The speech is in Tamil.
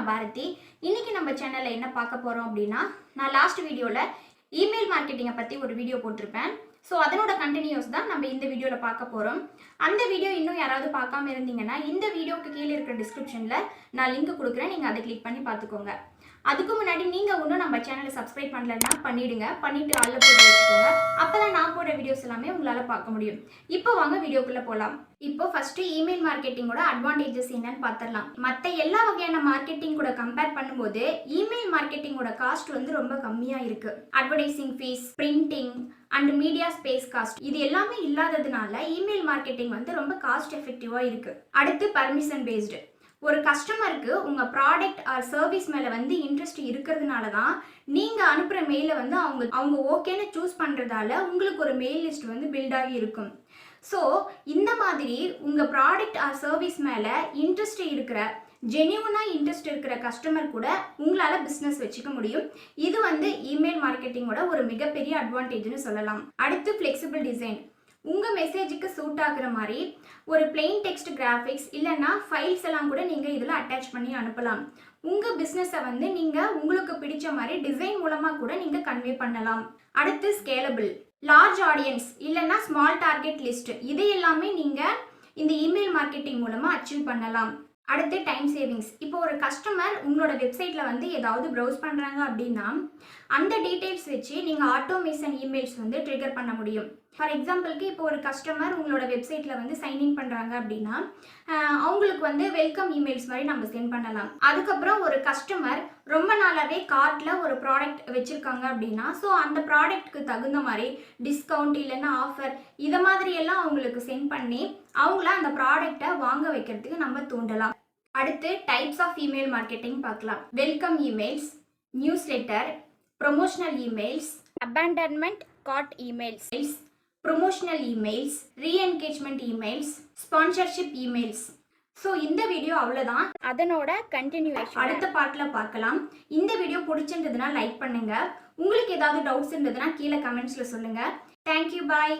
நான் பாரதி. இன்னைக்கு நம்ம சேனல்ல என்ன பார்க்க போறோம் அப்படின்னா, நான் லாஸ்ட் வீடியோல இமெயில் மார்க்கெட்டிங்கை பத்தி ஒரு வீடியோ போட்டிருப்பேன். ஸோ அதனோட கண்டினியூஸ் தான் நம்ம இந்த வீடியோவில் பார்க்க போகிறோம். அந்த வீடியோ இன்னும் யாராவது பார்க்காம இருந்தீங்கன்னா இந்த வீடியோக்கு கீழே இருக்கிற டிஸ்கிரிப்ஷனில் நான் லிங்க் கொடுக்குறேன், நீங்கள் அதை கிளிக் பண்ணி பார்த்துக்கோங்க. அதுக்கு முன்னாடி நீங்கள் இன்னும் நம்ம சேனலை சப்ஸ்கிரைப் பண்ணலன்னா பண்ணிவிடுங்க, பண்ணிவிட்டு ஆல்ல போட்டு வச்சுக்கோங்க. அப்போ தான் நான் போடுற வீடியோஸ் எல்லாமே உங்களால் பார்க்க முடியும். இப்போ வாங்க வீடியோக்குள்ளே போகலாம். இப்போ ஃபஸ்ட்டு இமெயில் மார்க்கெட்டிங்கோட அட்வான்டேஜஸ் என்னன்னு பார்த்துடலாம். மற்ற எல்லா வகையான மார்க்கெட்டிங் கூட கம்பேர் பண்ணும்போது இமெயில் மார்க்கெட்டிங்கோட காஸ்ட் வந்து ரொம்ப கம்மியாக இருக்குது. Advertising fees, printing and media space cost இது எல்லாமே இல்லாததுனால இமெயில் மார்க்கெட்டிங் வந்து ரொம்ப காஸ்ட் எஃபெக்டிவாக இருக்குது. அடுத்து பர்மிஷன் பேஸ்டு. ஒரு கஸ்டமருக்கு உங்கள் ப்ராடக்ட் ஆர் சர்வீஸ் மேலே வந்து இன்ட்ரெஸ்ட் இருக்கிறதுனால தான் நீங்கள் அனுப்புகிற மெயிலை வந்து அவங்க ஓகேன்னு சூஸ் பண்ணுறதால உங்களுக்கு ஒரு மெயில் லிஸ்ட் வந்து பில்ட் ஆகி இருக்கும். ஸோ இந்த மாதிரி உங்கள் ப்ராடக்ட் ஆர் சர்வீஸ் மேலே இன்ட்ரெஸ்ட் இருக்கிற ஜென்யூனாக இன்ட்ரெஸ்ட் இருக்கிற கஸ்டமர் கூட உங்களால் பிஸ்னஸ் வச்சுக்க முடியும். இது வந்து இமெயில் மார்க்கெட்டிங்கோட ஒரு மிகப்பெரிய அட்வான்டேஜ்னு சொல்லலாம். அடுத்து ஃப்ளெக்சிபிள் டிசைன். உங்கள் மெசேஜுக்கு சூட் ஆகுற மாதிரி ஒரு பிளெயின் டெக்ஸ்ட் கிராஃபிக்ஸ் இல்லைன்னா ஃபைல்ஸ் எல்லாம் கூட நீங்கள் இதில் அட்டாச் பண்ணி அனுப்பலாம். உங்கள் பிஸ்னஸை வந்து நீங்கள் உங்களுக்கு பிடிச்ச மாதிரி டிசைன் மூலமாக கூட நீங்கள் கன்வே பண்ணலாம். அடுத்து ஸ்கேலபிள். லார்ஜ் ஆடியன்ஸ் இல்லைன்னா ஸ்மால் டார்கெட் லிஸ்ட் இது எல்லாமே நீங்கள் இந்த இமெயில் மார்க்கெட்டிங் மூலமாக அச்சீவ் பண்ணலாம். அடுத்து டைம் சேவிங்ஸ். இப்போ ஒரு கஸ்டமர் உங்களோட வெப்சைட்டில் வந்து ஏதாவது ப்ரௌஸ் பண்ணுறாங்க அப்படின்னா அந்த டீட்டெயில்ஸ் வச்சு நீங்கள் ஆட்டோமேஷன் இமெயில்ஸ் வந்து ட்ரிகர் பண்ண முடியும். ஃபார் எக்ஸாம்பிளுக்கு இப்போ ஒரு கஸ்டமர் உங்களோட வெப்சைட்டில் வந்து சைன்இன் பண்ணுறாங்க அப்படின்னா அவங்களுக்கு வந்து வெல்கம் இமெயில்ஸ் மாதிரி நம்ம சென்ட் பண்ணலாம். அதுக்கப்புறம் ஒரு கஸ்டமர் ரொம்ப நாளாகவே கார்ட்டில் ஒரு ப்ராடக்ட் வச்சுருக்காங்க அப்படின்னா ஸோ அந்த ப்ராடக்ட்க்கு தகுந்த மாதிரி டிஸ்கவுண்ட் இல்லைன்னா ஆஃபர் இதை மாதிரி எல்லாம் அவங்களுக்கு சென்ட் பண்ணி அவங்கள அந்த ப்ராடக்டை வாங்க வைக்கிறதுக்கு நம்ம தூண்டலாம். அடுத்து டைப்ஸ் ஆஃப் இமெயில் மார்க்கெட்டிங் பார்க்கலாம். Welcome emails, newsletter, promotional emails, abandonment cart emails, promotional emails, reengagement emails, sponsorship emails. So இந்த வீடியோ அவ்வளோதான். அதனோட கண்டினியூஷன் அடுத்த பார்ட்டில் பார்க்கலாம். இந்த வீடியோ பிடிச்சிருந்ததுன்னா லைக் பண்ணுங்கள். உங்களுக்கு ஏதாவது டவுட்ஸ் இருந்ததுன்னா கீழே கமெண்ட்ஸில் சொல்லுங்கள். தேங்க்யூ, பாய்.